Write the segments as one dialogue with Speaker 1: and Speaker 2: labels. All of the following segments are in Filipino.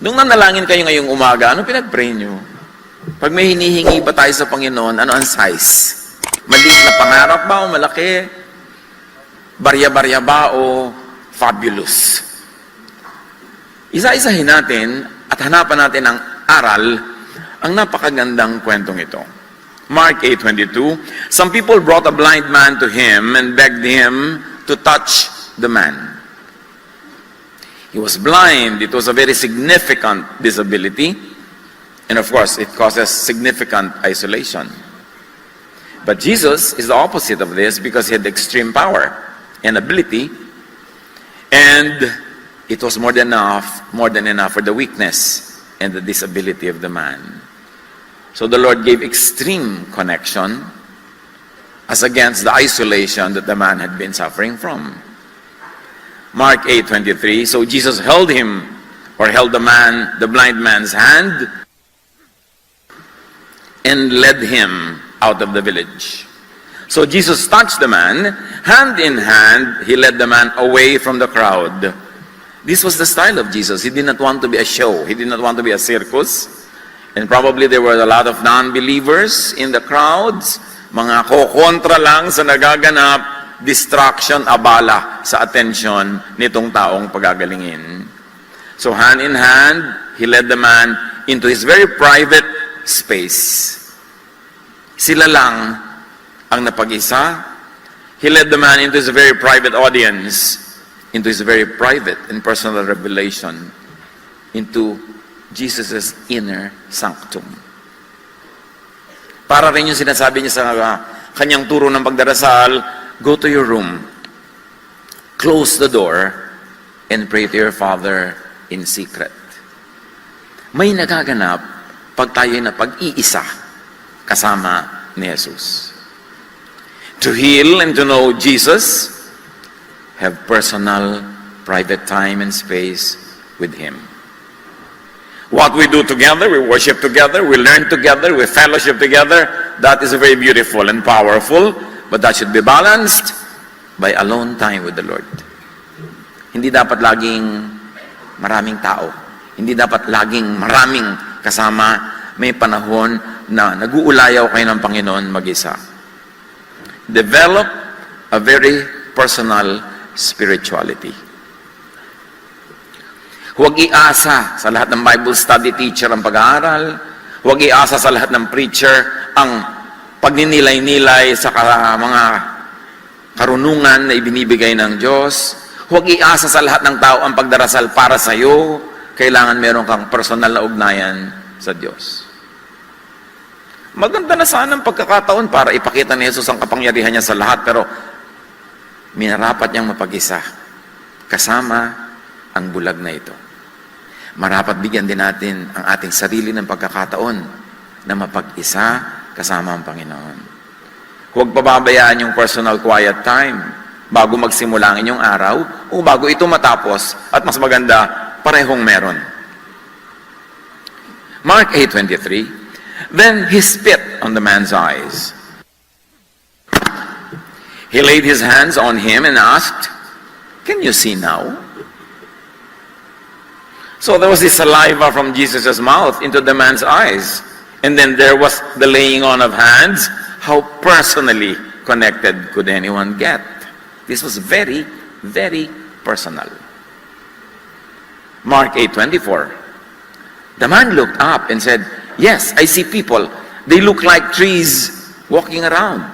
Speaker 1: Nung nanalangin kayo ngayong umaga, ano pinag-pray nyo? Pag may hinihingi ba tayo sa Panginoon, ano ang size? Maliit na pangarap ba o malaki? Barya-barya ba o fabulous? Isa-isahin natin at hanapan natin ang aral, ang napakagandang kwentong ito. Mark 8:22, some people brought a blind man to him and begged him to touch the man. He was blind. It was a very significant disability. And of course, it causes significant isolation. But Jesus is the opposite of this because he had extreme power and ability. And it was more than enough for the weakness and the disability of the man. So the Lord gave extreme connection as against the isolation that the man had been suffering from. Mark 8:23, so Jesus held the blind man's hand and led him out of the village. So Jesus touched the man, hand in hand, he led the man away from the crowd. This was the style of Jesus. He did not want to be a show. He did not want to be a circus. And probably there were a lot of non-believers in the crowds, mga kokontra lang sa nagaganap, distraction, abala sa atensyon nitong taong pagagalingin. So hand in hand, he led the man into his very private space. Sila lang ang napag-isa. He led the man into his very private audience, into his very private and personal revelation, into Jesus' inner sanctum. Para rin yung sinasabi niya sa kanyang turo ng pagdarasal, go to your room, close the door, and pray to your Father in secret. May nagaganap pag tayo na pag-iisa kasama ni Jesus. To heal and to know Jesus, have personal, private time and space with Him. What we do together, we worship together, we learn together, we fellowship together, that is very beautiful and powerful, but that should be balanced by alone time with the Lord. Hindi dapat laging maraming tao. Hindi dapat laging maraming kasama. May panahon na nag-uulayaw kayo ng Panginoon mag-isa. Develop a very personal spirituality. Huwag iasa sa lahat ng Bible study teacher ang pag-aaral. Huwag iasa sa lahat ng preacher ang pagninilay-nilay sa mga karunungan na ibinibigay ng Diyos. Huwag iasa sa lahat ng tao ang pagdarasal para sa iyo. Kailangan meron kang personal na ugnayan sa Diyos. Maganda na sana ang pagkakataon para ipakita ni Jesus ang kapangyarihan niya sa lahat, pero minarapat niyang mapag-isa kasama ang bulag na ito. Marapat bigyan din natin ang ating sarili ng pagkakataon na mapag-isa kasama ang Panginoon. Huwag pababayaan yung personal quiet time bago magsimula ang inyong araw o bago ito matapos, at mas maganda, parehong meron. Mark 8:23, then he spit on the man's eyes. He laid his hands on him and asked, can you see now? So there was this saliva from Jesus' mouth into the man's eyes. And then there was the laying on of hands. How personally connected could anyone get? This was very, very personal. Mark 8:24. The man looked up and said, yes, I see people. They look like trees walking around.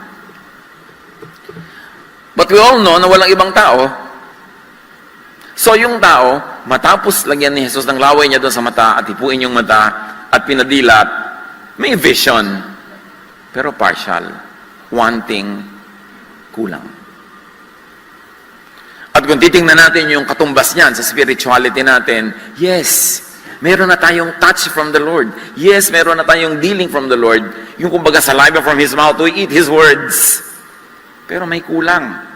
Speaker 1: But we all know na walang ibang tao. So yung tao, matapos lagyan ni Jesus ng laway niya doon sa mata at hipuin yung mata at pinadilat, may vision, pero partial, wanting, kulang. At kung titingnan natin yung katumbas niyan sa spirituality natin, yes, meron na tayong touch from the Lord. Yes, meron na tayong dealing from the Lord. Yung kumbaga saliva from His mouth, we eat His words. Pero may kulang.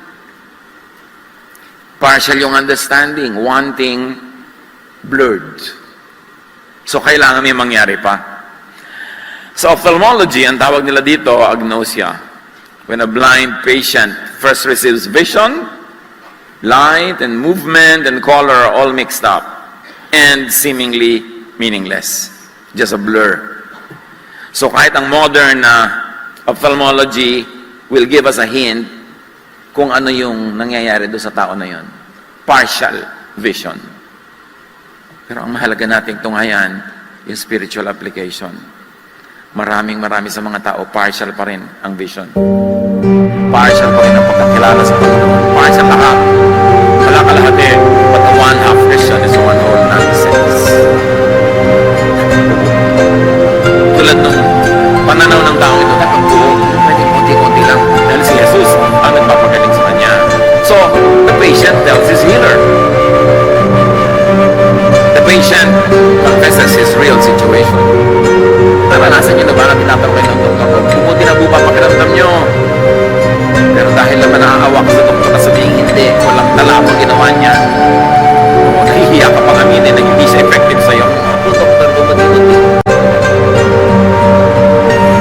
Speaker 1: Partial yung understanding, wanting, blurred. So, kailangan may mangyari pa. Sa ophthalmology, ang tawag nila dito, agnosia. When a blind patient first receives vision, light and movement and color are all mixed up and seemingly meaningless. Just a blur. So kahit ang modern ophthalmology will give us a hint kung ano yung nangyayari doon sa tao na yon. Partial vision. Pero ang mahalaga nating tunghayan, yung spiritual application. Marami sa mga tao, partial pa rin ang vision. Partial pa rin ang pagkakilala sa Panginoon. Partial lahat. Wala kalahati. But the one half vision is one whole nonsense. Tulad nung pananaw ng tao ito, dapat po, pwede konti-konti lang. Dahil si Jesus ang nagpapagaling sa kanya. So, the patient tells his healer. The patient confesses his real situation. Naranasan nyo na ba na tinatanong kayo ng doktor ko, kumuti na po ba pakiramdam nyo? Pero dahil naman naaawa ka sa doktor na sabihin, hindi, walang tala pang ginawa niya. O nahihiya ka pang aminin na hindi siya effective sa'yo. Ako, doktor, bumuti-buti.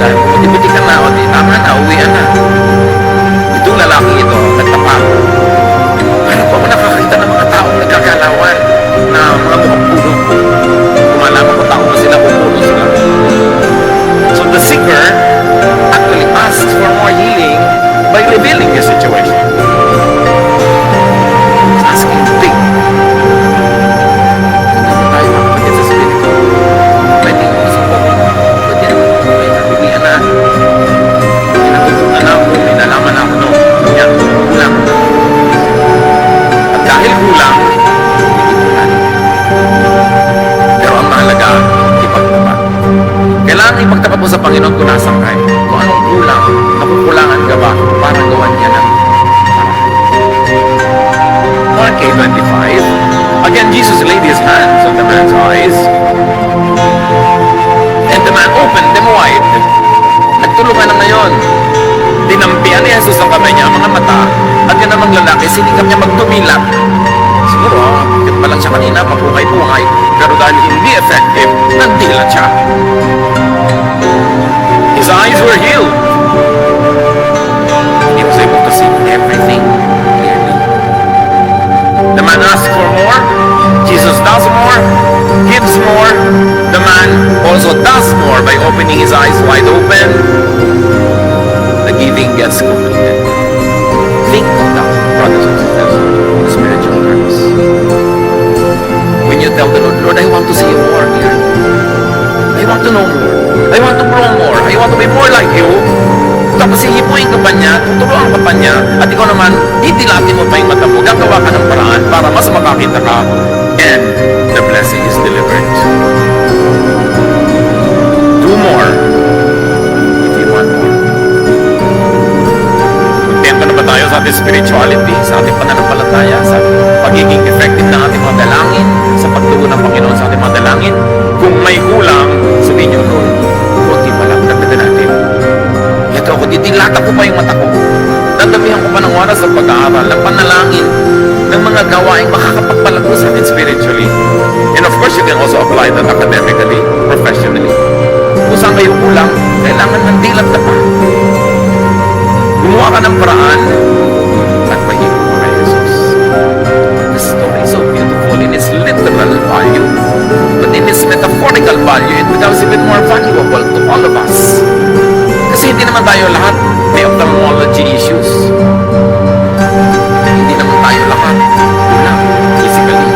Speaker 1: Dahil bumuti-buti ka na, o di, tama na, uwian na. Itong lalaki ito, nagtapat. Pero po ako nakakita ng mga taong nagkakalawan na mga mukhang puno. Kumalaman ko tao ba sila, pupuno sila. So the seeker actually asks for more healing by revealing the situation. He's asking big. Kaya tayo makapagin sa spirito. Pwede mo sa pagod. Pwede may nabibihan na. May natutunan ako. May nalaman ako. No? Yan, kulang. At dahil kulang, hindi kulang. Pero ang mahalaga, ipagtapat. Kailangan ipagtapat mo sa Panginoon kung nasang ka. Kung anong kulang, nakukulangan ka ba para gawan niya ng Mark 8:25. Again, Jesus laid his hands on the man's eyes, and the man opened them wide. Nagtulungan na ngayon. Dinampian ni Jesus ang kamay niya, ang mga mata, at yun namang lalaki, sinikap niya magtumilat. Siguro, bakit pa lang siya kanina, pagpungay-pungay, pero dahil hindi effective, nandilat siya. His eyes were healed. He was able to see everything clearly. The man asked for more. Jesus does more, gives more. The man also does more by opening his eyes wide open. The giving gets completed. Think of that, brothers and sisters, in spiritual terms. When you tell the Lord, Lord, I want to see you more here. I want to know more. I want to grow more. I want to be more like you. Tapos hihipuin ka pa niya, tuturuan ka pa niya, at ikaw naman, itilatin mo pa yung mata mo, gagawa ka ng paraan para mas makakita ka, and the blessing is delivered. Do more if you want more. Kontento na ba tayo sa ating spirituality, sa ating pananampalataya, sa pagiging effective ng ating mga dalangin, sa pagtugon ng Panginoon sa ating mga dalangin? Kung may kulang, sabihin niyo, Lord, konti pa lang, dagdagan natin. Ito ako, ditilata ko pa yung mata ko. Dadamihan ko pa ng oras sa pag-aaral, ng panalangin, ng mga gawaing makakapagpalago sa atin spiritually. And of course, you can also apply that academically, professionally. Kung saan kayo kulang, kailangan ng dilat na pa. Gumawa ka ng paraan at mahigit mo kay Jesus. The story is so beautiful in its literal value. But in its metaphorical value, it becomes even more valuable to all of us. Kasi hindi naman tayo lahat may ophthalmology issues. Hindi naman tayo lahat kulang physically.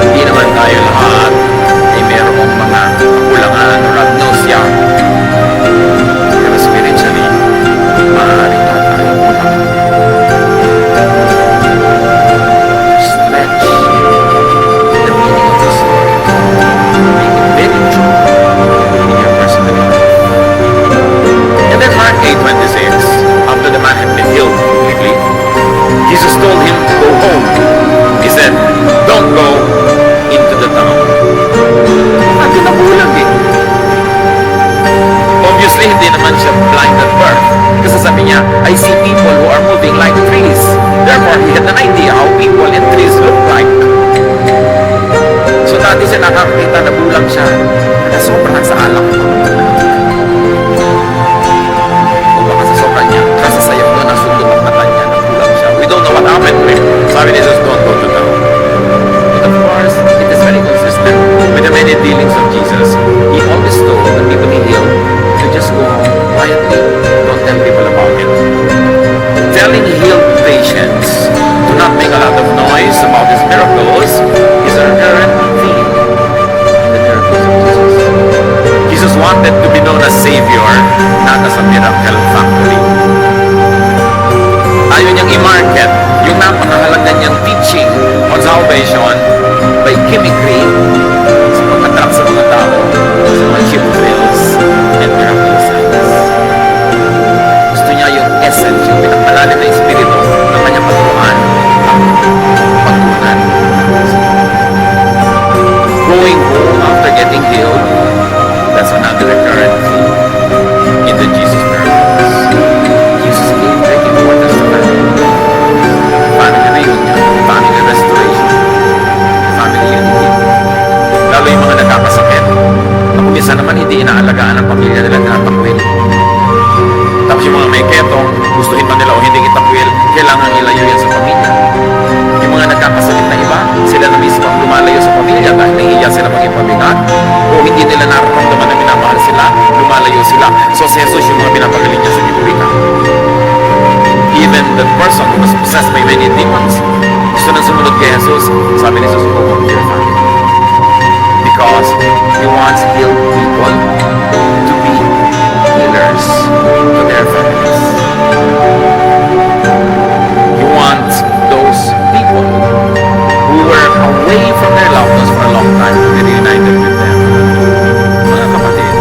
Speaker 1: Hindi naman tayo lahat ay mayroong mga kakulangan o agnosia. Pero spiritually, maaari na tayo kulang. Stretch the meaning of the story. Make it very true in your personal life. And then Mark 8:26, after the man had been healed completely, Jesus told him to go home. He said, don't go into the town. At nabulag eh. Obviously, hindi naman siya blind at birth. Kasi sabi niya, I see people who are moving like trees. Therefore, he had an idea how people and trees look like. So dati siya nakakita na bulag siya. Kaya sobrang sa alak. Sasayaw doon ang sundot ng mata niya, nabulag siya. We don't know what happened to him. Sabi ni Jesus, don't go to town. But of course, it is very consistent with the hindi kita will, kailangan ilayo yan sa pamilya. Yung mga nagkakasakit na iba, sila na mismo ang lumalayo sa pamilya dahil nahihiya sila maging pabigat o hindi nila nararamdaman na minamahal sila, lumalayo sila. So si Jesus yung mga pinapagaling niya sa Biblika. Even the person who was possessed by many demons, gusto na sumunod kay Jesus, sabi ni Jesus, go home to your family. Because He wants healed people to be healers to their families. He wants those people who were away from their loved ones for a long time to be reunited with them. Mga kapatid,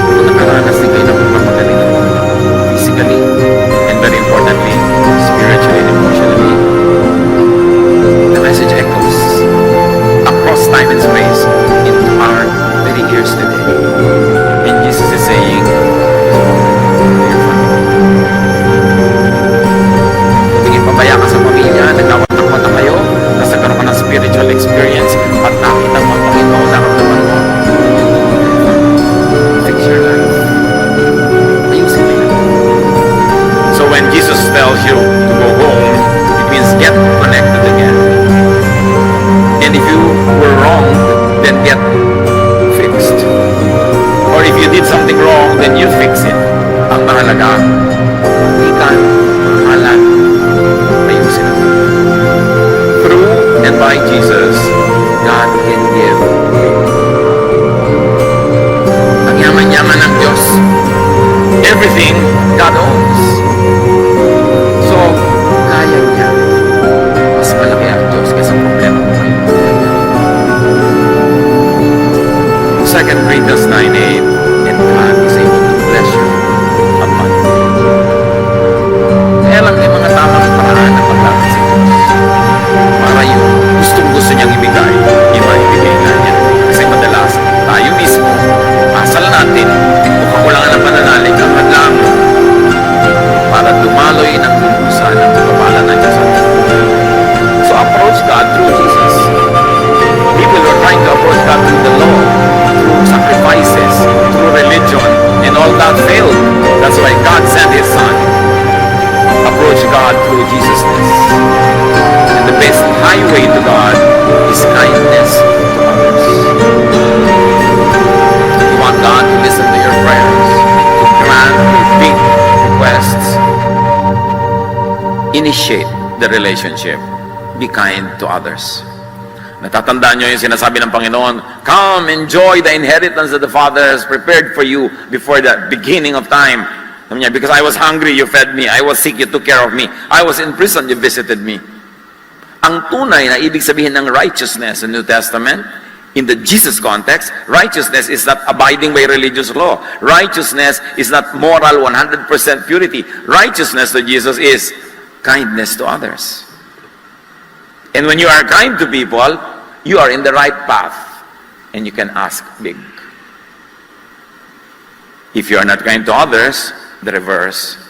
Speaker 1: kung nakaranas din kayo ng pagpapagaling physically and very importantly, spiritually and emotionally, the message echoes across time and space into our very ears today. And Jesus is saying, kung ipabaya ka sa pamilya, nagkawatak-watak kayo, kasi nagkaroon ka ng spiritual experience at nakita mo ang Panginoon, naramdaman mo, fix your life. Ayusin mo yun. So when Jesus tells you to go home, it means get connected again. And if you were wrong, then get fixed. Or if you did something wrong, then you fix it. Ang mahalaga, ikan, mahalan, ayusin mo. Through and by Jesus, God can give. Ang yaman-yaman ng Diyos, everything God owns. So, kaya niya. Mas malaki ang Diyos kaysa problema mo ngayon. 2 Corinthians 9:8, and God is able to bless you abundantly. Kaya lang may mga tamang paraan na paglakas sa Diyos. Para yung gustong-gusto niyang ibigay, ibigay na niya. Kasi madalas, tayo mismo, asal natin, o kakulangan ng pananalig ang hadlang para dumaloy ng lulusan ng pagpapala ng Diyos. So approach God through Jesus. People were trying to approach God through the law, through sacrifices, through religion, and all that failed. That's why God sent His Son. Approach God through Jesusness. And the best highway to God is kindness to others. You want God to listen to your prayers, to grant your big requests. Initiate the relationship. Be kind to others. Natatandaan nyo yung sinasabi ng Panginoon, come, enjoy the inheritance that the Father has prepared for you before the beginning of time. Sabi niya, because I was hungry, you fed me. I was sick, you took care of me. I was in prison, you visited me. Ang tunay na ibig sabihin ng righteousness in the New Testament, in the Jesus context, righteousness is not abiding by religious law. Righteousness is not moral 100% purity. Righteousness to Jesus is kindness to others. And when you are kind to people, you are in the right path and you can ask big. If you are not kind to others, the reverse,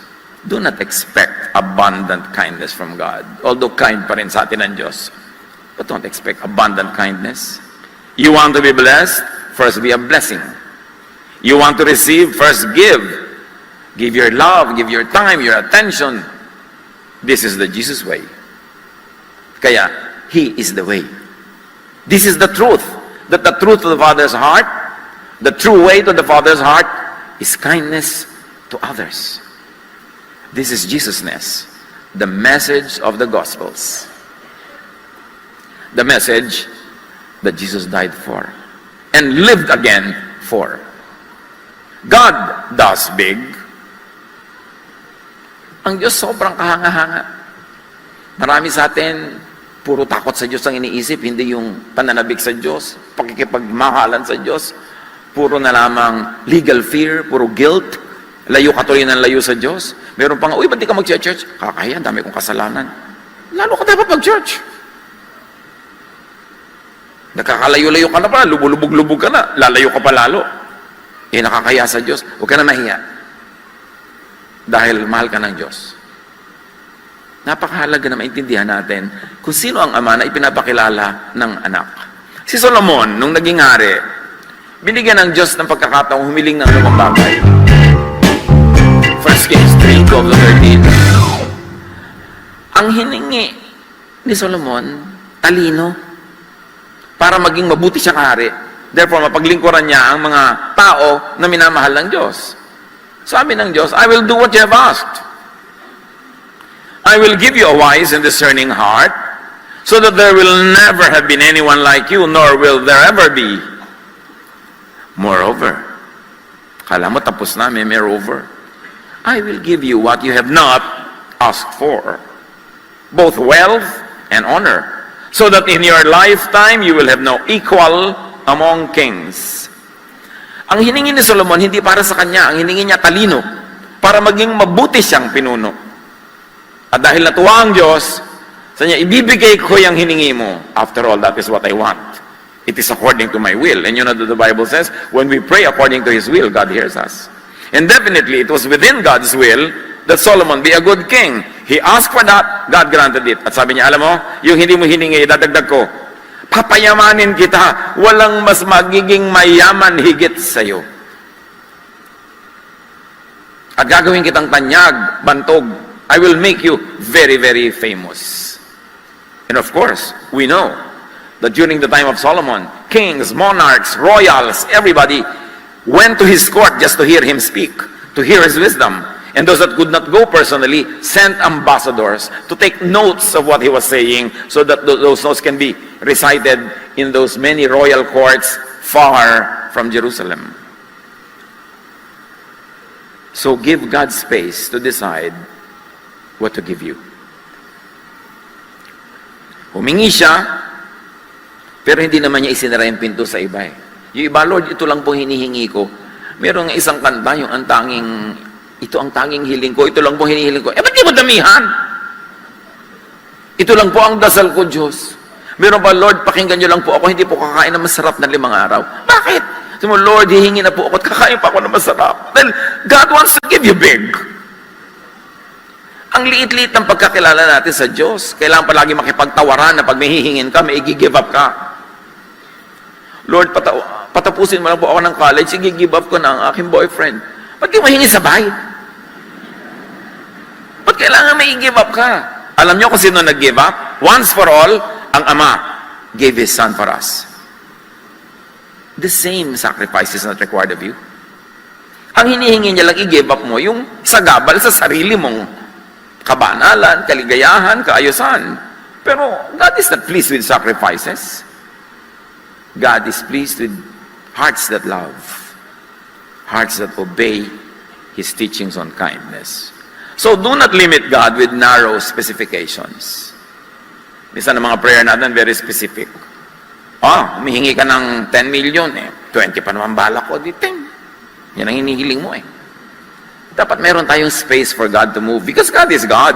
Speaker 1: do not expect abundant kindness from God. Although kind pa rin sa atin ang Diyos, but don't expect abundant kindness. You want to be blessed, first be a blessing. You want to receive, first give. Give your love, give your time, your attention. This is the Jesus way. Kaya, He is the way. This is the truth. That the truth to the Father's heart, the true way to the Father's heart, is kindness to others. This is Jesusness, the message of the Gospels. The message that Jesus died for and lived again for. God does big. Ang Diyos sobrang kahanga-hanga. Marami sa atin, puro takot sa Diyos ang iniisip, hindi yung pananabik sa Diyos, pakikipagmahalan sa Diyos, puro na lamang legal fear, puro guilt, layo ka tuloy ng layo sa Diyos. Meron pang, uy, ba't di ka mag-church? Kakahiya, dami kong kasalanan. Lalo ka dapat mag-church. Nakakalayo-layo ka na pa, lubog-lubog ka na, lalayo ka pa lalo. Eh, nakakaya sa Diyos, huwag ka na mahiya. Dahil mahal ka ng Diyos. Napakahalaga na maintindihan natin kung sino ang ama na ipinapakilala ng anak. Si Solomon, nung naging hari, binigyan ng Diyos ng pagkakataong humiling ng lumang bagay. 1 Kings 3:12-13. Ang hiningi ni Solomon, talino, para maging mabuti siyang hari. Therefore, mapaglingkuran niya ang mga tao na minamahal ng Diyos. Sabi ng Diyos, I will do what you have asked. I will give you a wise and discerning heart, so that there will never have been anyone like you, nor will there ever be. Moreover, kala mo tapos na, moreover, I will give you what you have not asked for, both wealth and honor, so that in your lifetime you will have no equal among kings. Ang hiningi ni Solomon, hindi para sa kanya, ang hiningi niya talino, para maging mabuti siyang pinuno. At dahil natuwa ang Diyos, sa niya, ibibigay ko yung hiningi mo. After all, that is what I want. It is according to my will. And you know that the Bible says, when we pray according to His will, God hears us. And definitely, it was within God's will that Solomon be a good king. He asked for that, God granted it. At sabi niya, alam mo, yung hindi mo hiningi, dadagdag ko. Papayamanin kita, walang mas magiging mayaman higit sa'yo. At gagawin kitang tanyag, bantog. I will make you very, very famous. And of course, we know that during the time of Solomon, kings, monarchs, royals, everybody went to his court just to hear him speak, to hear his wisdom. And those that could not go personally sent ambassadors to take notes of what he was saying, so that those notes can be recited in those many royal courts far from Jerusalem. So give God space to decide what to give you. Humingi siya, pero hindi naman niya isinara yung pinto sa iba eh. Yung iba, Lord, ito lang po hinihingi ko. Meron nga isang kanta, yung ito ang tanging hiling ko, ito lang po hinihiling ko. Ba't di mo damihan? Ito lang po ang dasal ko, Diyos. Meron ba, Lord, pakinggan niyo lang po ako, hindi po kakain na masarap na 5 araw. Bakit? Sabi mo, Lord, hihingi na po ako at kakain pa ako na masarap. Then, God wants to give you big. Ang liit-liit ng pagkakilala natin sa Diyos. Kailangan palagi makipagtawaran na pag may hihingin ka, may i-give up ka. Lord, patapusin mo lang po ako ng college, i-give up ko na ang aking boyfriend. Ba't di mahingi sabay? Ba't kailangan may i-give up ka? Alam niyo kung sino nag-give up? Once for all, ang Ama gave His Son for us. The same sacrifice is not required of you. Ang hinihingi niya lang i-give up mo, yung sagabal sa sarili mong kabanalan, kaligayahan, kaayusan. Pero God is not pleased with sacrifices. God is pleased with hearts that love, hearts that obey His teachings on kindness. So do not limit God with narrow specifications. Minsan ng mga prayer natin, very specific. Humihingi ka ng 10 million, 20 pa naman balak ko, di 10. Yan ang hinihiling mo Dapat meron tayong space for God to move because God is God.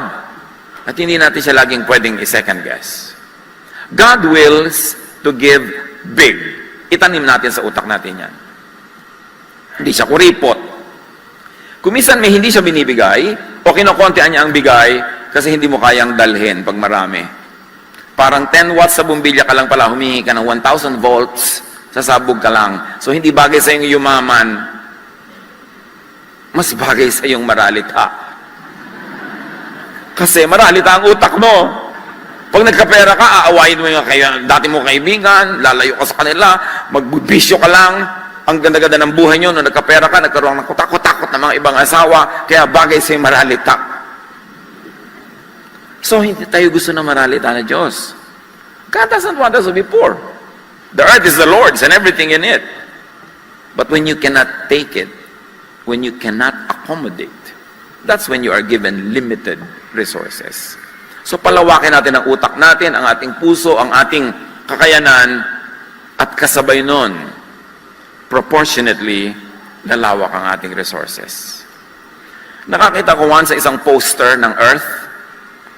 Speaker 1: At hindi natin siya laging pwedeng i-second guess. God wills to give big. Itanim natin sa utak natin yan. Hindi siya kuripot. Kung minsan may hindi siya binibigay, o kinokontian niya ang bigay kasi hindi mo kayang dalhin pag marami. Parang 10 watts sa bumbilya ka lang pala, humingi ka ng 1,000 volts, sasabog ka lang. So hindi bagay sa iyong yumaman, mas bagay sa iyong maralita. Kasi maralita ang utak mo. Pag nagkapera ka, aawayin mo yung dati mo kaibigan, lalayo ka sa kanila, magbubisyo ka lang, ang ganda-ganda ng buhay nyo, nung nagkapera ka, nagkaroon ng kutakot-takot ng mga ibang asawa, kaya bagay sa iyong maralita. So, hindi tayo gusto na maralita na Diyos. God doesn't want us to be poor. The earth is the Lord's and everything in it. But when you cannot take it, when you cannot accommodate, that's when you are given limited resources. So palawakin natin ang utak natin, ang ating puso, ang ating kakayanan, at kasabay nun, proportionately, lalawak ang ating resources. Nakakita ko once sa isang poster ng Earth,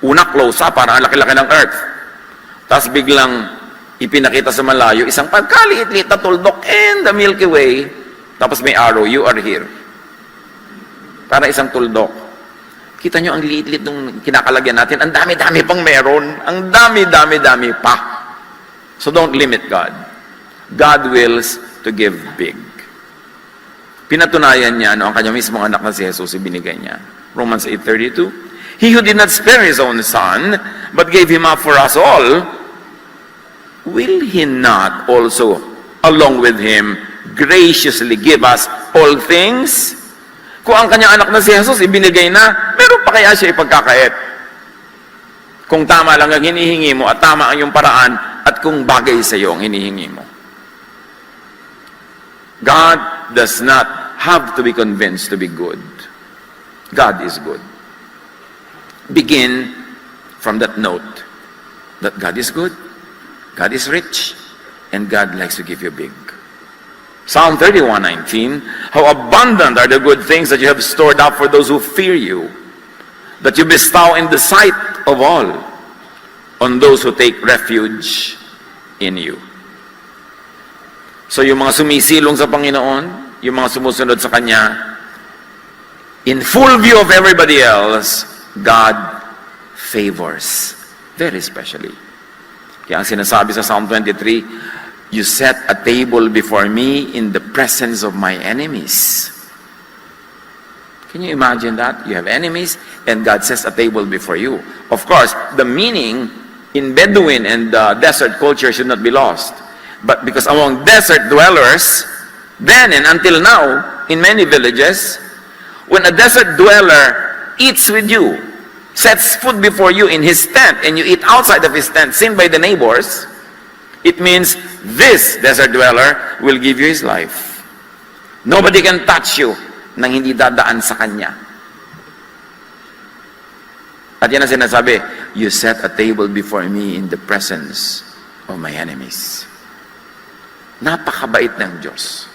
Speaker 1: una close up, parang laki-laki ng Earth. Tapos biglang ipinakita sa malayo, isang pagkaliit-liit na tuldok in the Milky Way, tapos may arrow, you are here. Para isang tuldok. Kita nyo ang liit-liit nung kinakalagyan natin. Ang dami-dami pang meron. Ang dami-dami-dami pa. So don't limit God. God wills to give big. Pinatunayan niya, ang kanyang mismong anak na si Jesus, ibinigay niya. Romans 8:32. He who did not spare his own son, but gave him up for us all, will he not also, along with him, graciously give us all things? Kung ang kanyang anak na si Jesus ibinigay na, meron pa kaya siya ipagkakait? Kung tama lang ang hinihingi mo at tama ang iyong paraan at kung bagay sa iyo ang hinihingi mo. God does not have to be convinced to be good. God is good. Begin from that note that God is good, God is rich, and God likes to give you big. Psalm 31:19, how abundant are the good things that you have stored up for those who fear you, that you bestow in the sight of all on those who take refuge in you. So yung mga sumisilong sa Panginoon, yung mga sumusunod sa Kanya, in full view of everybody else, God favors very specially. Kaya ang sinasabi sa Psalm 23, you set a table before me in the presence of my enemies. Can you imagine that? You have enemies and God sets a table before you. Of course, the meaning in Bedouin and desert culture should not be lost. But because among desert dwellers, then and until now, in many villages, when a desert dweller eats with you, sets food before you in his tent, and you eat outside of his tent, seen by the neighbors, it means this desert dweller will give you his life. Nobody can touch you nang hindi dadaan sa kanya. At yan ang sinasabi, you set a table before me in the presence of my enemies. Napakabait ng Diyos.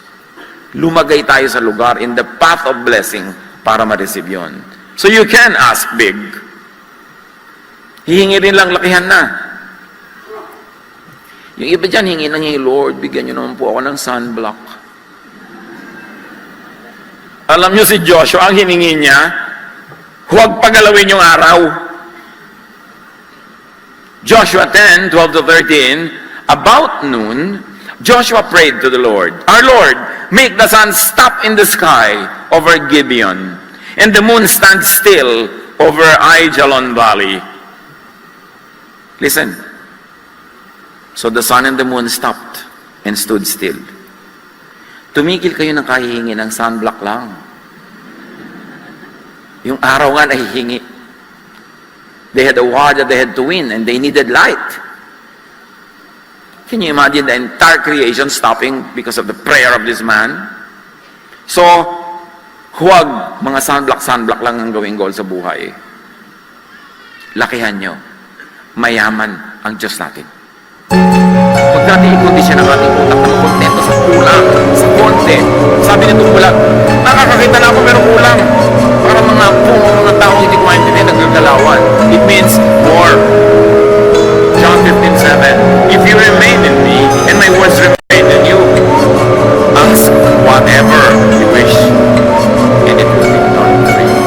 Speaker 1: Lumagay tayo sa lugar in the path of blessing para ma-receive yun. So you can ask big. Hihingi rin lang, lakihan na. Yung iba dyan, hingi, Lord, bigyan niyo naman po ako ng sunblock. Alam niyo si Joshua, ang hiningi niya, huwag pagalawin yung araw. Joshua 10:12-13, about noon, Joshua prayed to the Lord, our Lord, make the sun stop in the sky over Gibeon, and the moon stand still over Aijalon Valley. Listen. So the sun and the moon stopped and stood still. Tumigil kayo ng kahihingi ng sunblock lang. Yung araw nga nahihingi. They had a war that they had to win and they needed light. Can you imagine the entire creation stopping because of the prayer of this man? So, huwag mga sunblock lang ang gawing goal sa buhay. Lakihan nyo. Mayaman ang Diyos natin. Huwag natin i-condition ang ating utak na makontento sa kulang, sa konti. Sabi nitong bulag, nakakakita na ako pero kulang. Para mga tao hindi ko maintindihan nagagalawan. It means more. John 15:7, if you remain in me and my words remain in you, ask whatever you wish and it will be done for you.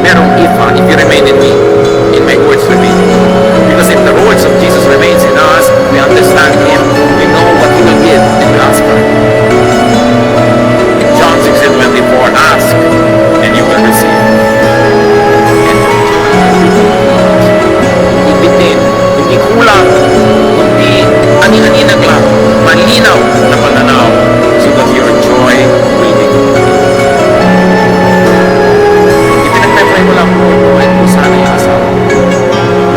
Speaker 1: Merong if you remain in me, in my words remain in you. Because if the words of Jesus remains in us, we understand Him, we know what He will give and we ask for. John 16:24, ask and you will receive. Ibitin, hindi kulang, hindi anin-aninag lang, malinaw na pananaw so that your joy will be complete. Ipinagpapay mo lang po, kumain po sana yung asawa.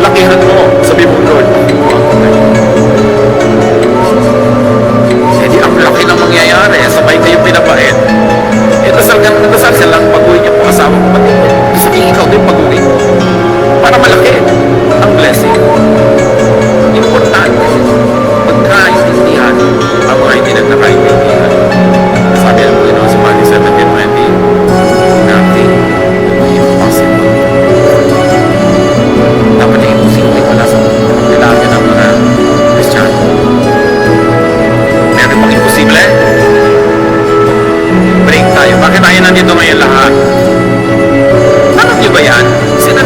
Speaker 1: Lakihan mo, sabi mo, Lord, ako po ang kumain. Eh di ang laki ng mangyayari, sabay kayo pinapait. Eh dasal siya lang pag-uwi niya po asawa ko pati. Sabihin ikaw din pag-uwi. Para malaki ang blessing. Importante pagkaintindihan ang mga hindi nagkakaintindihan. Sabi ng Panginoon sa Matthew 17:20, nothing will be impossible. Dapat yung imposible wala sa kailangan ng mga Christian. Meron pang imposible? Break tayo. Bakit tayo nandito ngayon lahat? Alam niyo ba yan? Sino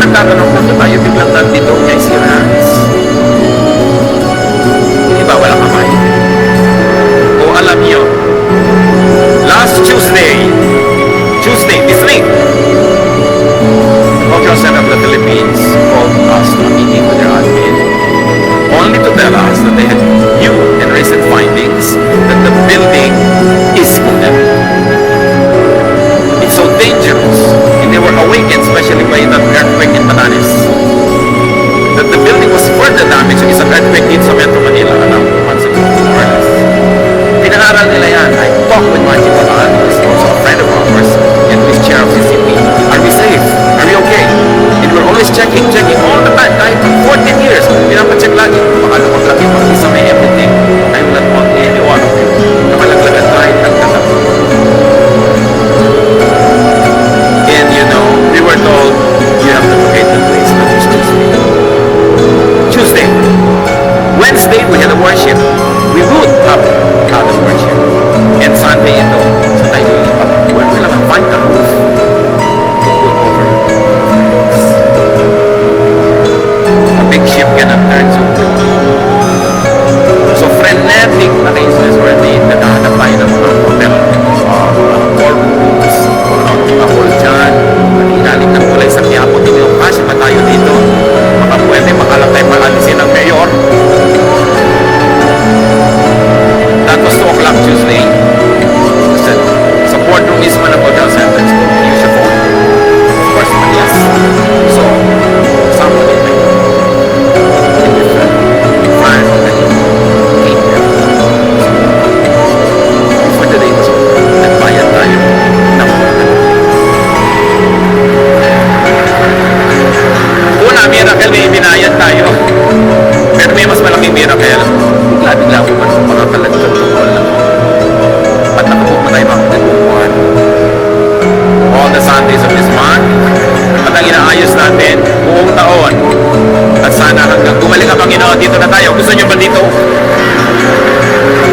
Speaker 1: dito na tayo. Gusto nyo ba dito?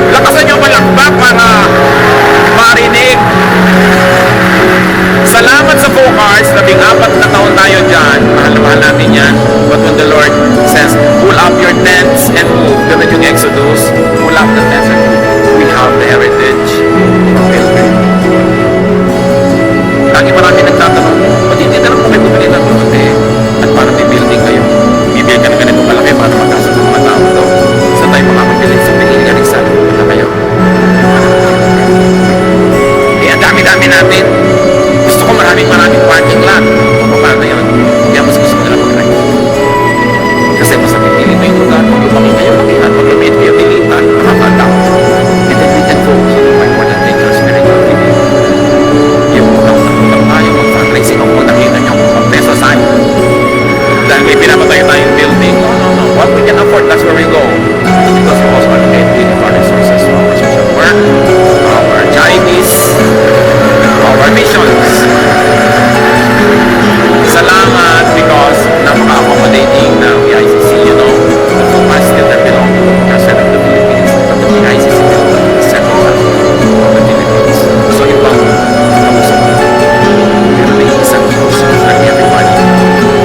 Speaker 1: Lakasan nyo malakbak para marinig. Salamat sa Focars. 14 na taon tayo dyan. Mahal na mahal natin yan. But when the Lord says, pull up your tents and move. Ganun yung Exodus. Pull up the tents and move. We have the heritage of Israel. Lagi marami nagtatanong, ba't hindi na lang kung may bumili ng lote? At para may building kayo? Bibili ka na ganito malaki para magkasal ng mga tao daw. Sa tayo makakabili sa pinili ka rin sa na kayo. Eh, ang dami-dami natin. Gusto ko maraming parking lot. Paano yun? Kaya mas gusto ko nila mag-rent. Kasi mas napipili mo yung lugar. Pag lumaki kayo, makihan. Pag lumit kayo, dilitan. Makakataw. And then we can focus on the more important thing, your spiritual living. Yung unang tayo, mag-fundraising ako, nakita nyo, ang peso saan. Dahil may pinapatay tayong building. No. What we can afford, that's where we go. Because we also allocate many of our resources to our social work, our charities, our missions. Salamat because napaka-accommodating na PICC, you know, the Focars still that belong to the President of the Philippines, but the PICC still the second half of the Philippines. So ibang kamusap na. Pero may isang kamusap na everybody.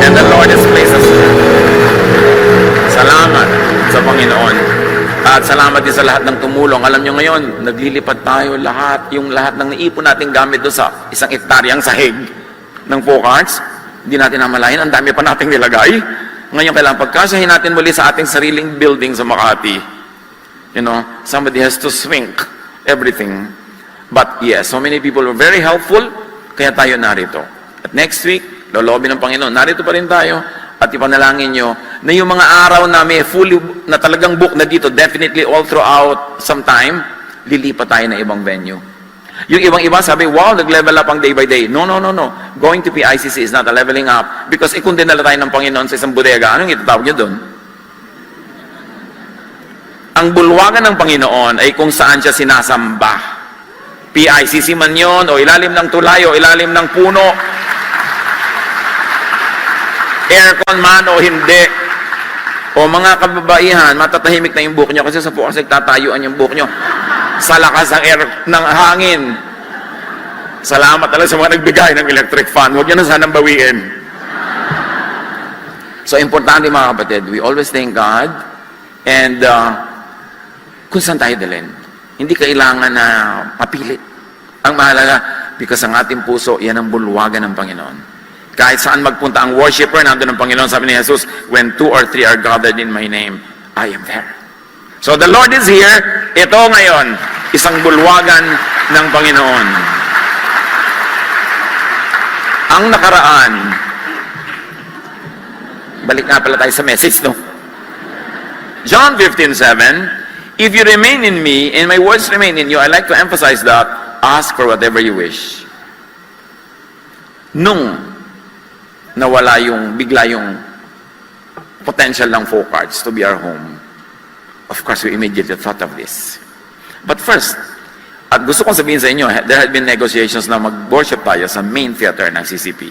Speaker 1: And the Lord has placed us here. Salamat sa Panginoon. At salamat din sa lahat ng tumulong. Alam nyo ngayon, naglilipad tayo lahat, yung lahat ng naipon nating gamit doon sa 1 hektaryang sahig ng Focars. Hindi natin namalayan, ang dami pa nating nilagay. Ngayon kailangan pagkasyahin natin muli sa ating sariling building sa Makati. You know, somebody has to swing everything. But yes, so many people were very helpful, kaya tayo narito. At next week, lolobi ng Panginoon, narito pa rin tayo. At ipanalangin nyo na yung mga araw na may fully, na talagang book na dito, definitely all throughout some time, lilipat tayo na ibang venue. Yung ibang-iba sabi, wow, nag-level up ang day by day. No. Going to PICC is not a leveling up because kung dinala tayo ng Panginoon sa isang bodega, anong itatawag nyo doon? Ang bulwagan ng Panginoon ay kung saan siya sinasamba. PICC man yun, o ilalim ng tulay, o ilalim ng puno, aircon man o hindi. O mga kababaihan, matatahimik na yung buhok nyo kasi sa Focars nagtatayuan yung buhok nyo sa lakas ng hangin. Salamat talaga sa mga nagbigay ng electric fan. Huwag nyo na sanang bawiin. So, importante mga kapatid, we always thank God and kung saan tayo dalhin. Hindi kailangan na mapilit. Ang mahalaga, because ang ating puso, yan ang bulwagan ng Panginoon. Kahit saan magpunta ang worshiper, nandun ang Panginoon. Sabi ni Jesus, when 2 or 3 are gathered in my name, I am there. So the Lord is here. Ito ngayon, isang bulwagan ng Panginoon. Ang nakaraan, balik nga pala tayo sa message, no? John 15:7, if you remain in me, and my words remain in you, I like to emphasize that, ask for whatever you wish. Nung nawala bigla yung potential ng Focars to be our home, of course, we immediately thought of this. But first, at gusto kong sabihin sa inyo, there had been negotiations na mag-worship tayo sa main theater ng CCP.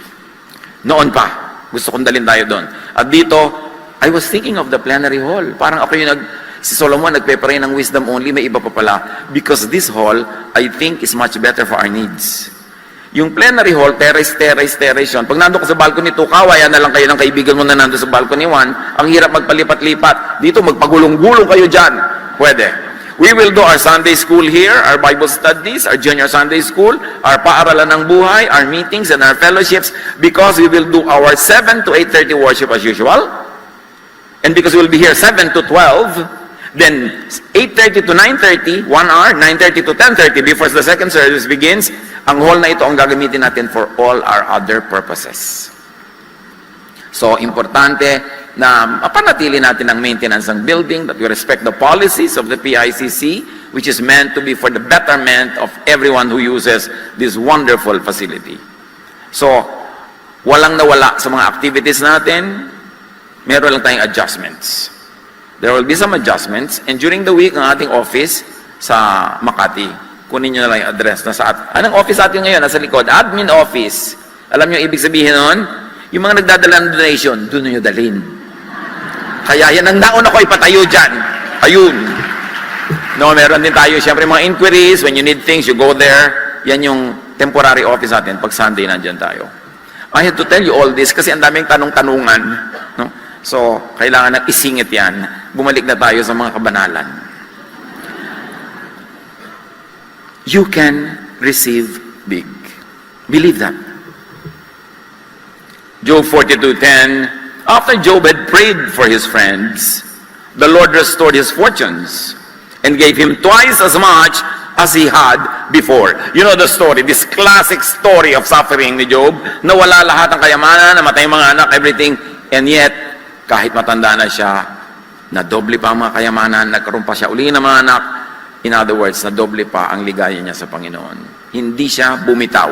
Speaker 1: Noon pa, gusto kong dalhin tayo doon. At dito, I was thinking of the plenary hall. Parang ako yung si Solomon nagpe-pray ng wisdom only, may iba pa pala. Because this hall, I think, is much better for our needs. Yung plenary hall, terrace yun. Pag nandun ka sa balcony 2, kawayan na lang kayo ng kaibigan mo na nandun sa balcony 1, ang hirap magpalipat-lipat. Dito, magpagulong-gulong kayo dyan. Pwede. We will do our Sunday school here, our Bible studies, our junior Sunday school, our paaralan ng buhay, our meetings and our fellowships, because we will do our 7 to 8:30 worship as usual. And because we will be here 7 to 12, then 8:30 to 9:30, 1 hour, 9:30 to 10:30 before the second service begins, ang hall na ito ang gagamitin natin for all our other purposes. So, importante na mapanatili natin ang maintenance ng building, that we respect the policies of the PICC, which is meant to be for the betterment of everyone who uses this wonderful facility. So, walang nawala sa mga activities natin, meron lang tayong adjustments. There will be some adjustments, and during the week, ang ating office sa Makati, kunin nyo na lang yung address. Anong office natin ngayon? Nasa likod, admin office. Alam nyo ibig sabihin nun? Yung mga nagdadala ng donation, doon nyo dalhin. Kaya yan ang nauna ko ipatayo dyan. Ayun. No, meron din tayo, siyempre mga inquiries, when you need things, you go there. Yan yung temporary office natin. Pag Sunday, nandyan tayo. I had to tell you all this kasi ang daming tanong-tanungan. No? So, kailangan na isingit yan. Bumalik na tayo sa mga kabanalan. You can receive big. Believe that. Job 42:10, after Job had prayed for his friends, the Lord restored his fortunes and gave him twice as much as he had before. You know the story, this classic story of suffering ni Job, na wala lahat ng kayamanan, namatay yung mga anak, everything, and yet, kahit matanda na siya, nadoble pa ang mga kayamanan, nagkaroon pa siya uli ng mga anak. In other words, nadoble pa ang ligaya niya sa Panginoon. Hindi siya bumitaw.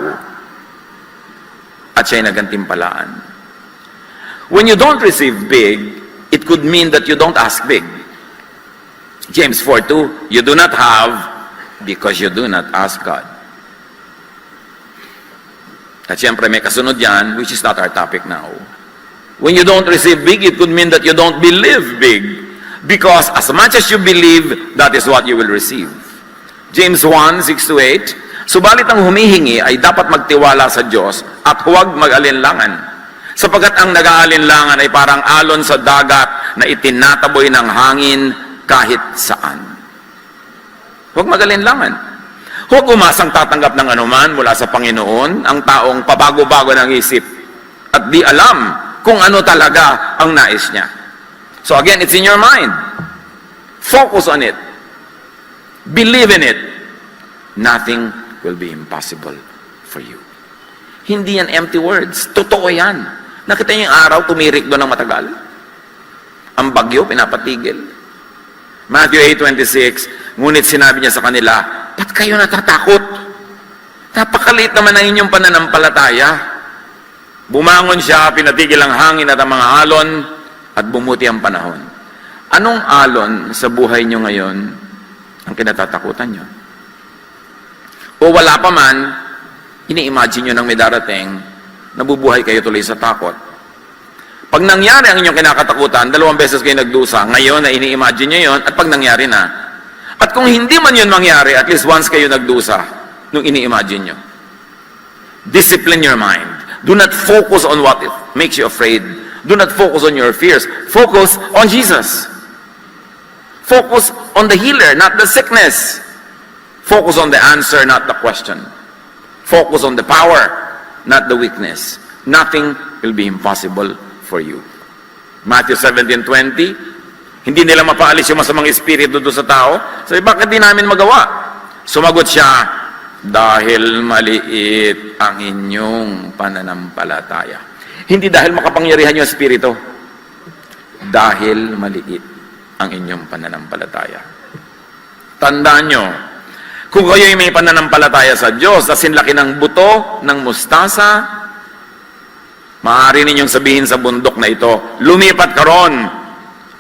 Speaker 1: At siya'y nagantimpalaan. When you don't receive big, it could mean that you don't ask big. James 4:2, you do not have because you do not ask God. At siyempre may kasunod yan, which is not our topic now. When you don't receive big, it could mean that you don't believe big. Because as much as you believe, that is what you will receive. James 1:6-8, subalit ang humihingi ay dapat magtiwala sa Diyos at huwag mag-alinlangan. Sapagkat ang nag-aalinlangan ay parang alon sa dagat na itinataboy ng hangin kahit saan. Huwag mag-alinlangan. Huwag umasang tatanggap ng anuman mula sa Panginoon ang taong pabago-bago ng isip at di alam kung ano talaga ang nais niya. So again, it's in your mind. Focus on it. Believe in it. Nothing will be impossible for you. Hindi yan empty words. Totoo yan. Nakita niyo yung araw, tumirik doon ng matagal. Ang bagyo, pinapatigil. Matthew 8:26, ngunit sinabi niya sa kanila, ba't kayo natatakot? Napakaliit naman ang inyong pananampalataya. Bumangon siya, pinatigil ang hangin at ang mga alon, at bumuti ang panahon. Anong alon sa buhay niyo ngayon ang kinatatakutan niyo? O wala pa man, ini-imagine nyo nang may darating, nabubuhay kayo tuloy sa takot. Pag nangyari ang inyong kinakatakutan, 2 beses kayo nagdusa, ngayon na ini-imagine nyo yon, at pag nangyari na. At kung hindi man yun mangyari, at least once kayo nagdusa, nung ini-imagine nyo. Discipline your mind. Do not focus on what makes you afraid. Do not focus on your fears. Focus on Jesus. Focus on the healer, not the sickness. Focus on the answer, not the question. Focus on the power, not the weakness. Nothing will be impossible for you. Matthew 17:20, hindi nila mapaalis yung masamang espiritu doon sa tao. Sabi, bakit di namin magawa? Sumagot siya, dahil maliit ang inyong pananampalataya. Hindi dahil makapangyarihan yung espiritu. Dahil maliit ang inyong pananampalataya. Tandaan nyo, kung kayo'y may pananampalataya sa Diyos, asin laki ng buto ng mustasa, maaari ninyong sabihin sa bundok na ito, lumipat ka ron,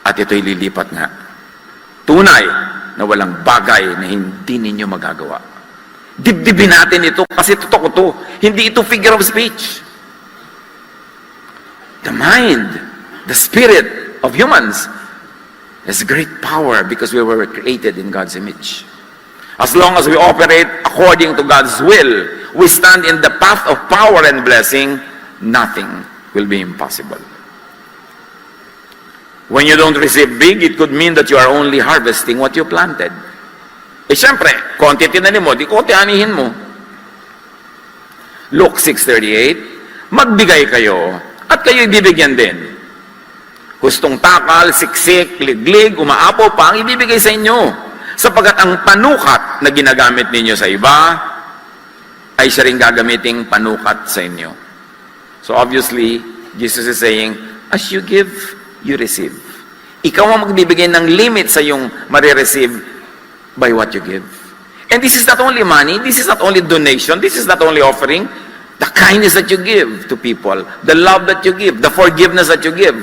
Speaker 1: at ito'y lilipat nga. Tunay na walang bagay na hindi ninyo magagawa. Dibdibin natin ito kasi totoo to. Hindi ito figure of speech. The mind, the spirit of humans has great power because we were created in God's image. As long as we operate according to God's will, we stand in the path of power and blessing, nothing will be impossible. When you don't receive big, it could mean that you are only harvesting what you planted. Eh syempre, konti tinanim mo, di konti anihin mo. Luke 6:38, magbigay kayo, at kayo'y bibigyan din. Hustong takal, siksik, liglig, umaapo pa ang ibibigay sa inyo. Sapagkat ang panukat na ginagamit ninyo sa iba, ay siya rin gagamiting panukat sa inyo. So obviously, Jesus is saying, as you give, you receive. Ikaw ang magbibigay ng limit sa iyong marireceive by what you give. And this is not only money, this is not only donation, this is not only offering, the kindness that you give to people, the love that you give, the forgiveness that you give.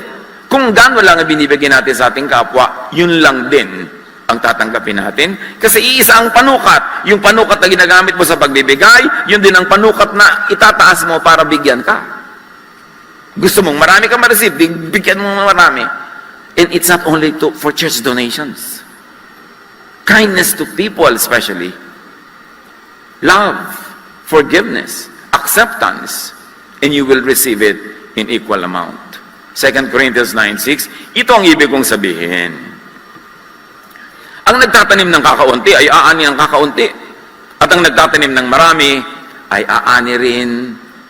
Speaker 1: Kung gaano lang ang binibigyan natin sa ating kapwa, yun lang din ang tatanggapin natin. Kasi iisa ang panukat. Yung panukat na ginagamit mo sa pagbibigay, yun din ang panukat na itataas mo para bigyan ka. Gusto mong marami kang ma-receive, bigyan mo marami. And it's not only for church donations. Kindness to people especially. Love, forgiveness, acceptance, and you will receive it in equal amount. 2 Corinthians 9:6, ito ang ibig kong sabihin. Ang nagtatanim ng kakaunti ay aani ng kakaunti. At ang nagtatanim ng marami ay aani rin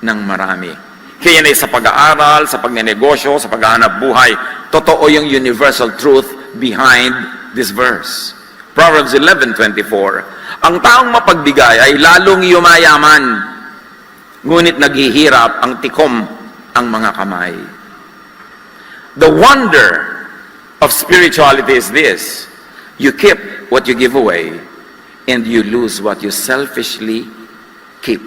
Speaker 1: ng marami. Kaya na sa pag-aaral, sa pagnenegosyo, sa paghahanap buhay, totoo yung universal truth behind this verse. Proverbs 11:24, ang taong mapagbigay ay lalong yumayaman, ngunit naghihirap ang tikom ang mga kamay. The wonder of spirituality is this: you keep what you give away, and you lose what you selfishly keep.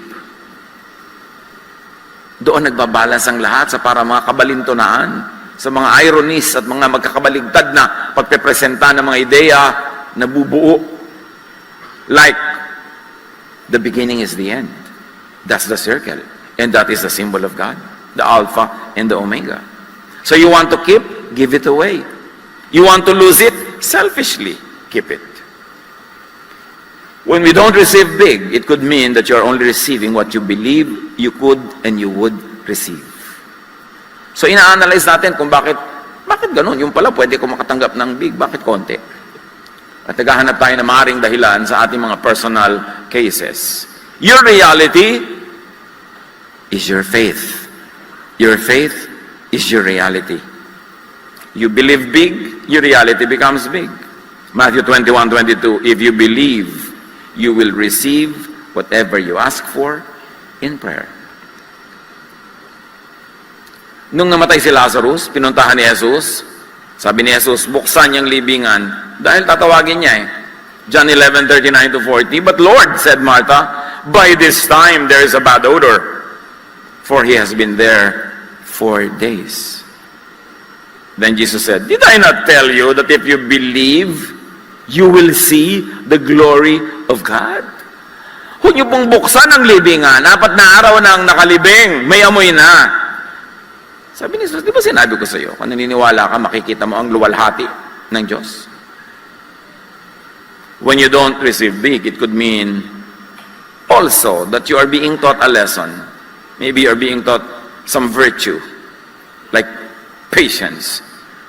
Speaker 1: Doon nagbabalance ang lahat sa para mga kabalintunaan, sa mga ironies at mga magkakabaligtad na pagpepresenta ng mga ideya na bubuo. Like, the beginning is the end. That's the circle. And that is the symbol of God, the Alpha and the Omega. So you want to keep, give it away. You want to lose it, selfishly keep it. When we don't receive big, it could mean that you're only receiving what you believe you could and you would receive. So ina-analyze natin kung bakit ganun? Yung pala pwede ko makatanggap ng big, bakit konti? At naghahanap tayo ng maaaring dahilan sa ating mga personal cases. Your reality is your faith. Your faith is your reality. You believe big, your reality becomes big. Matthew 21:22, if you believe, you will receive whatever you ask for in prayer. Nung namatay si Lazarus, pinuntahan ni Jesus, sabi ni Jesus, buksan niyang libingan, dahil tatawagin niya John 11:39-40, but Lord, said Martha, by this time there is a bad odor, for he has been there 4 days. Then Jesus said, did I not tell you that if you believe, you will see the glory of God? Huwag niyo pong buksan ang libingan, 4 na araw nang nakalibing, may amoy na. Sabi ni Jesus, di ba sinabi ko sa iyo, kung naniniwala ka, makikita mo ang luwalhati ng Diyos. When you don't receive big, it could mean also that you are being taught a lesson. Maybe you're being taught some virtue, like patience,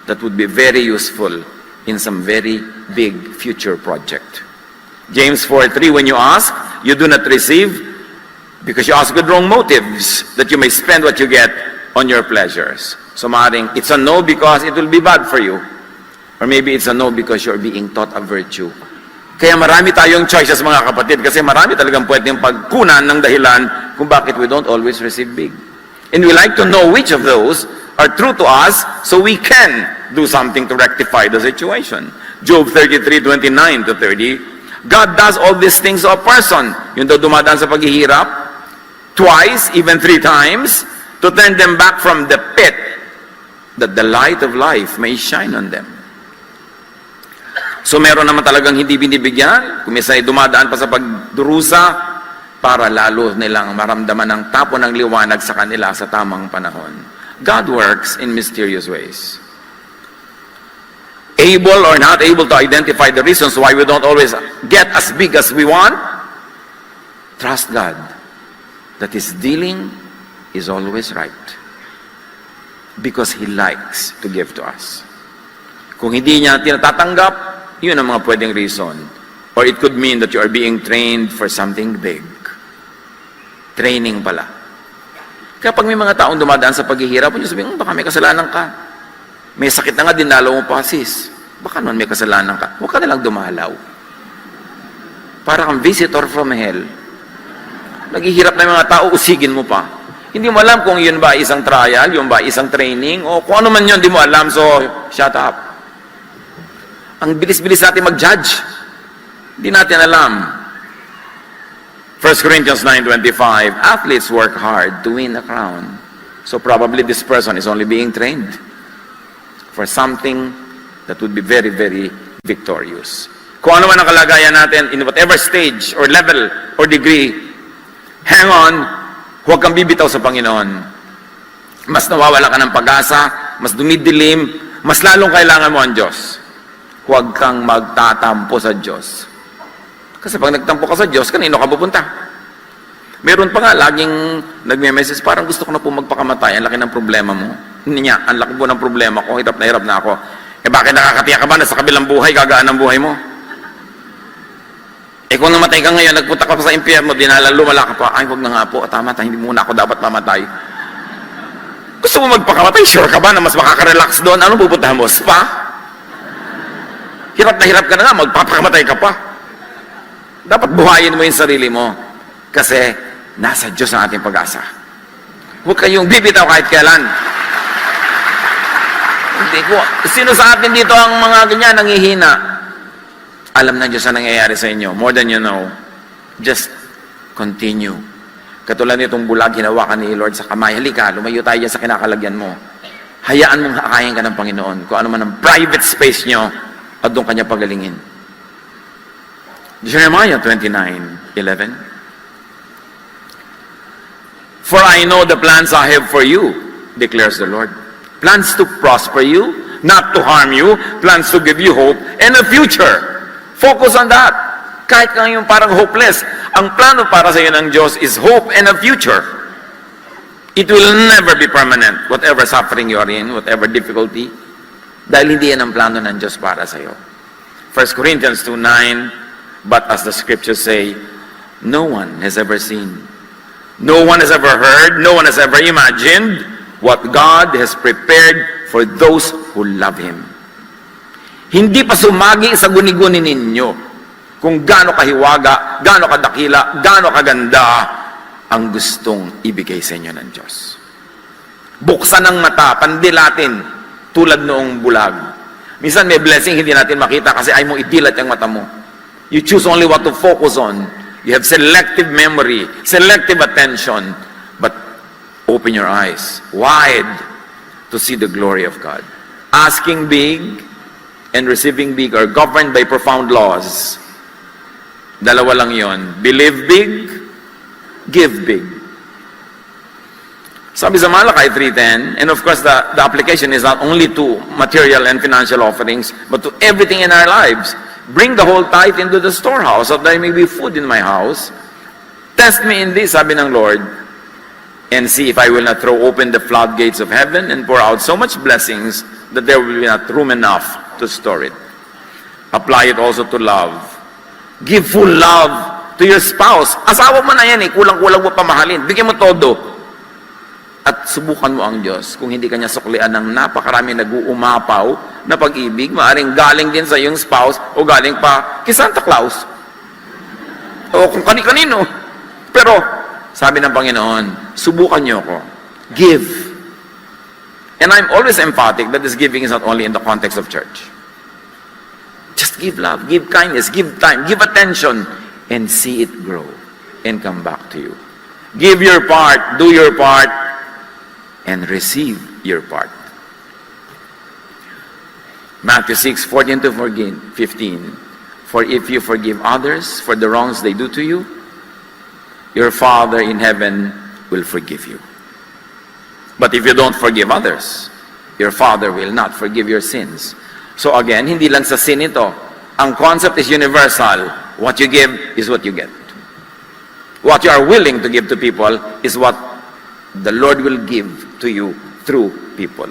Speaker 1: that would be very useful in some very big future project. James 4:3, when you ask, you do not receive because you ask with wrong motives, that you may spend what you get on your pleasures. So maaaring, it's a no because it will be bad for you. Or maybe it's a no because you're being taught a virtue. Kaya marami tayong choices, mga kapatid, kasi marami talagang pwedeng pagkunan ng dahilan kung bakit we don't always receive big. And we like to know which of those are true to us so we can do something to rectify the situation. Job 33:29-30, God does all these things to a person. Yung daw dumadaan sa paghihirap, twice, even 3 times, to turn them back from the pit, that the light of life may shine on them. So meron naman talagang hindi binibigyan, kung minsan ay dumadaan pa sa pagdurusa, para lalo nilang maramdaman ang tapo ng liwanag sa kanila sa tamang panahon. God works in mysterious ways. Able or not able to identify the reasons why we don't always get as big as we want, trust God that His dealing is always right. Because He likes to give to us. Kung hindi niya tinatatanggap, yun ang mga pwedeng reason. Or it could mean that you are being trained for something big. Training pala. Kapag may mga taong dumadaan sa paghihirap, yung sabihin, baka may kasalanan ka. May sakit na nga, dinalaw mo pa, sis. Baka naman may kasalanan ka. Huwag ka nalang dumalaw. Para kang visitor from hell. Naghihirap na yung mga tao, usigin mo pa. Hindi mo alam kung yun ba isang trial, yun ba isang training, o kung ano man yun, hindi mo alam, so shut up. Ang bilis-bilis natin mag-judge. Hindi natin alam. 1 Corinthians 9:25, athletes work hard to win a crown. So probably this person is only being trained for something that would be very, very victorious. Kung ano man ang kalagayan natin, in whatever stage or level or degree, hang on, huwag kang bibitaw sa Panginoon. Mas nawawala ka ng pag-asa, mas dumidilim, mas lalong kailangan mo ang Diyos. Huwag kang magtatampo sa Diyos. Kasi pag nagtampo ka sa Diyos, kanino ka pupunta? Meron pa nga, laging nagme-message, parang gusto ko na po magpakamatay, ang laki ng problema mo. Hindi niya, ang laki po ng problema ko, hirap na ako. Eh bakit nakakatiyak ka ba na sa kabilang buhay, gagaan ang buhay mo? Eh kung namatay ka ngayon, nagpunta ka pa sa impyerno, lumala ka pa, ay huwag na nga po, tama, hindi muna ako dapat mamatay. Gusto mo magpakamatay, sure ka ba na mas makaka-relax doon? Anong pupuntahan mo? Spa? Hirap na hirap ka na nga, magpapakamatay ka pa. Dapat buhayin mo yung sarili mo. Kasi nasa Diyos ang ating pag-asa. Huwag kayong bibitaw kahit kailan. Hindi ko, sino sa atin dito ang mga ganyan, nangihina? Alam ng Diyos ang nangyayari sa inyo. More than you know. Just continue. Katulad nitong bulag, hinawakan ni Lord sa kamay. Halika, lumayo tayo dyan sa kinakalagyan mo. Hayaan mong hakayin ka ng Panginoon. Kung ano man ang private space nyo, at doon kanya pagalingin. Jeremiah 29:11. For I know the plans I have for you, declares the Lord. Plans to prosper you, not to harm you, plans to give you hope and a future. Focus on that. Kahit ngayon parang hopeless, ang plano para sa iyo ng Diyos is hope and a future. It will never be permanent, whatever suffering you are in, whatever difficulty, dahil hindi yan ang plano ng Diyos para sa iyo. 1 Corinthians 2:9, but as the scriptures say, no one has ever seen, no one has ever heard, no one has ever imagined what God has prepared for those who love Him. Hindi pa sumagi sa guni-guni ninyo kung gaano kahiwaga, gaano kadakila, gaano kaganda ang gustong ibigay sa inyo ng Diyos. Buksan ang mata, pandilatin, tulad noong bulag. Minsan may blessing hindi natin makita kasi ay mo idilat yung mata mo. You choose only what to focus on. You have selective memory, selective attention, but open your eyes wide to see the glory of God. Asking big and receiving big are governed by profound laws. Dalawa lang yon. Believe big, give big. Sabi sa Malachi 3:10, and of course the application is not only to material and financial offerings, but to everything in our lives. Bring the whole tithe into the storehouse, so that there may be food in my house. Test me in this, sabi ng Lord, and see if I will not throw open the floodgates of heaven and pour out so much blessings that there will be not room enough to store it. Apply it also to love. Give full love to your spouse. Asawa mo na yan eh, kulang-kulang mo pamahalin. Bigyan mo todo. At subukan mo ang Diyos. Kung hindi kanya suklian ng napakarami nag-uumapaw na pag-ibig, maaring galing din sa iyong spouse o galing pa kay Santa Claus. O kung kani-kanino. Pero, sabi ng Panginoon, subukan niyo ako. Give. And I'm always emphatic that this giving is not only in the context of church. Just give love, give kindness, give time, give attention, and see it grow and come back to you. Give your part, do your part, and receive your part. Matthew 6:14 to 15. For if you forgive others for the wrongs they do to you, your Father in heaven will forgive you. But if you don't forgive others, your Father will not forgive your sins. So again, hindi lang sa sin ito. Ang concept is universal. What you give is what you get. What you are willing to give to people is what the Lord will give to you through people.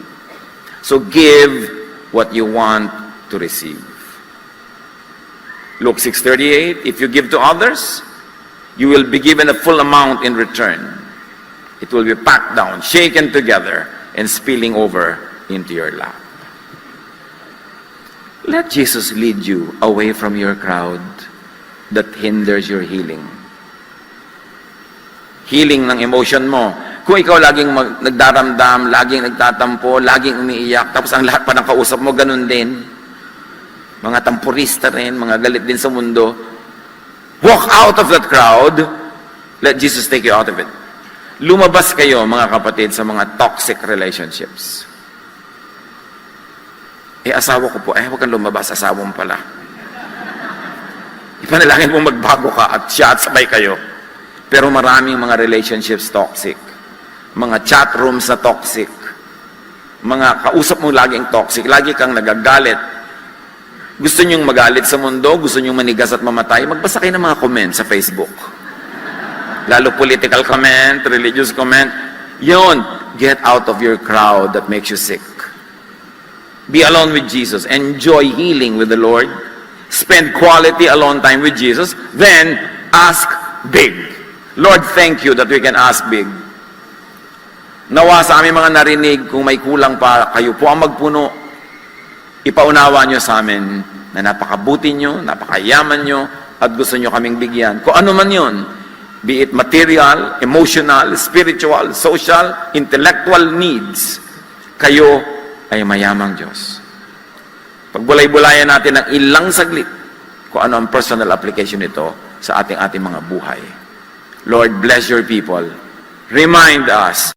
Speaker 1: So give what you want to receive. Luke 6:38, if you give to others, you will be given a full amount in return. It will be packed down, shaken together, and spilling over into your lap. Let Jesus lead you away from your crowd that hinders your healing. Healing ng emotion mo. Kung ikaw laging nagdaramdam, laging nagtatampo, laging umiiyak, tapos ang lahat pa ng kausap mo, ganun din. Mga tampurista rin, mga galit din sa mundo. Walk out of that crowd. Let Jesus take you out of it. Lumabas kayo, mga kapatid, sa mga toxic relationships. Asawa ko po, huwag kang lumabas, asawa mo pala. Ipanalangin mo magbago ka at siya at sabay kayo. Pero maraming mga relationships toxic. Mga chat rooms na toxic. mga kausap mo laging toxic, lagi kang nagagalit, gusto nyong magalit sa mundo, gusto nyong manigas at mamatay, magbasa kayo ng mga comment sa Facebook. Lalo political comment, religious comment. Yun, get out of your crowd that makes you sick. Be alone with Jesus. Enjoy healing with the Lord. Spend quality alone time with Jesus. Then, ask big. Lord, thank you that we can ask big. Nawa sa aming mga narinig, kung may kulang pa, kayo po ang magpuno. Ipaunawa nyo sa amin na napakabuti nyo, napakayaman nyo, at gusto nyo kaming bigyan. Kung ano man yun, be it material, emotional, spiritual, social, intellectual needs, kayo ay mayamang Diyos. Pagbulay-bulayan natin ng ilang saglit kung ano ang personal application nito sa ating mga buhay. Lord, bless your people. Remind us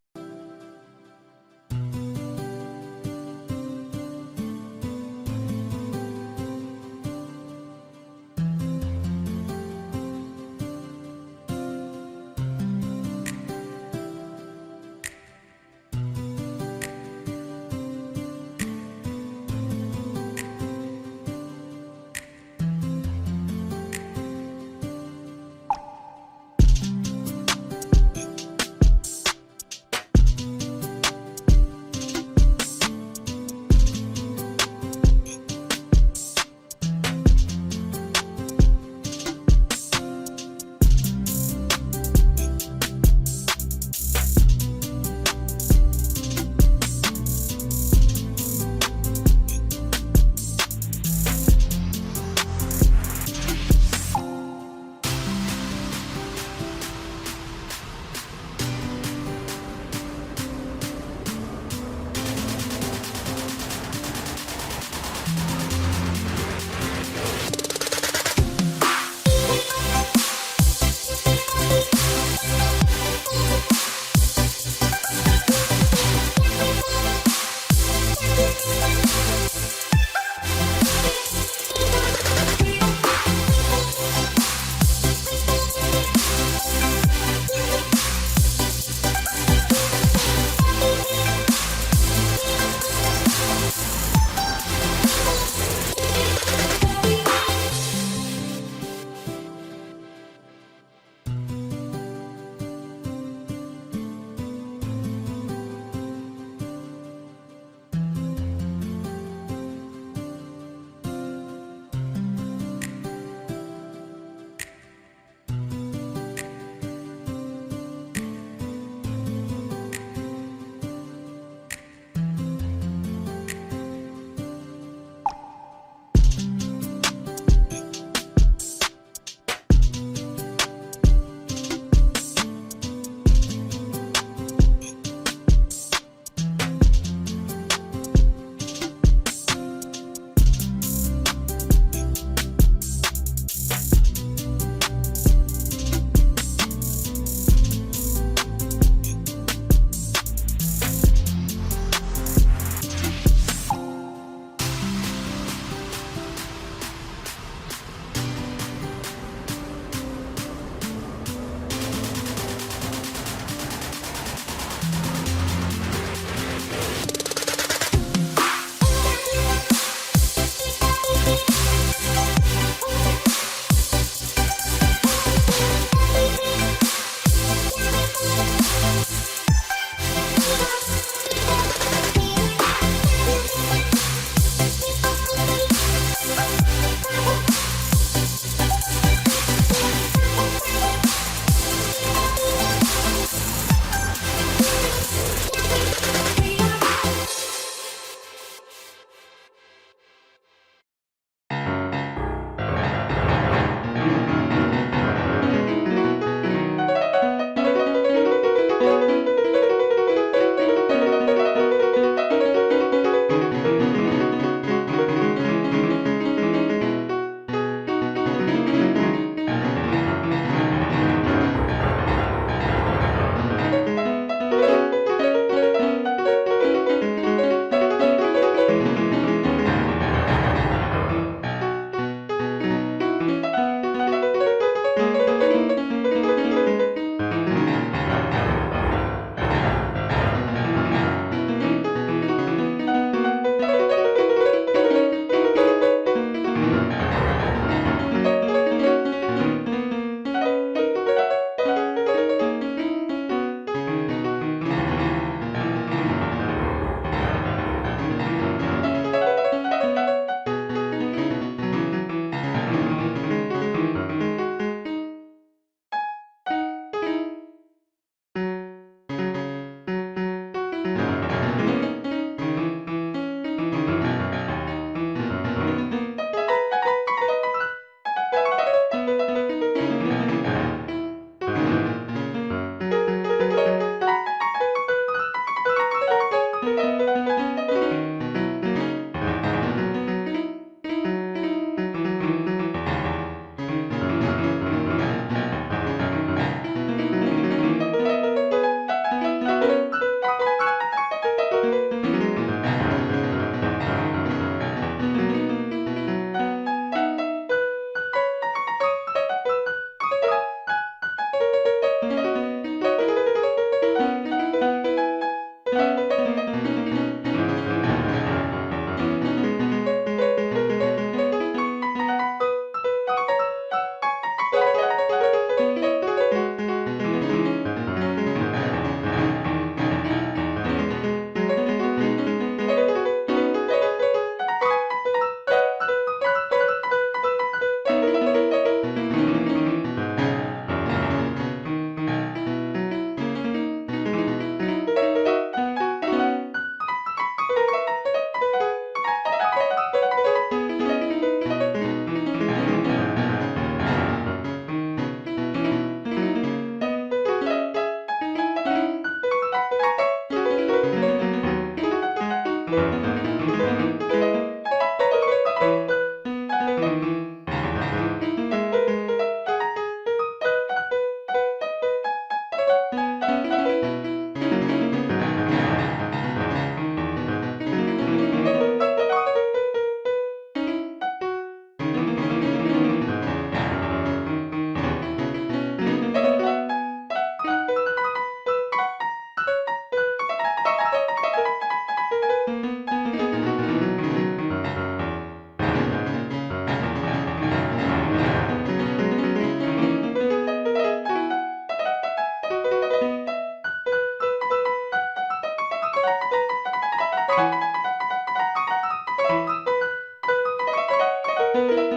Speaker 2: Thank you.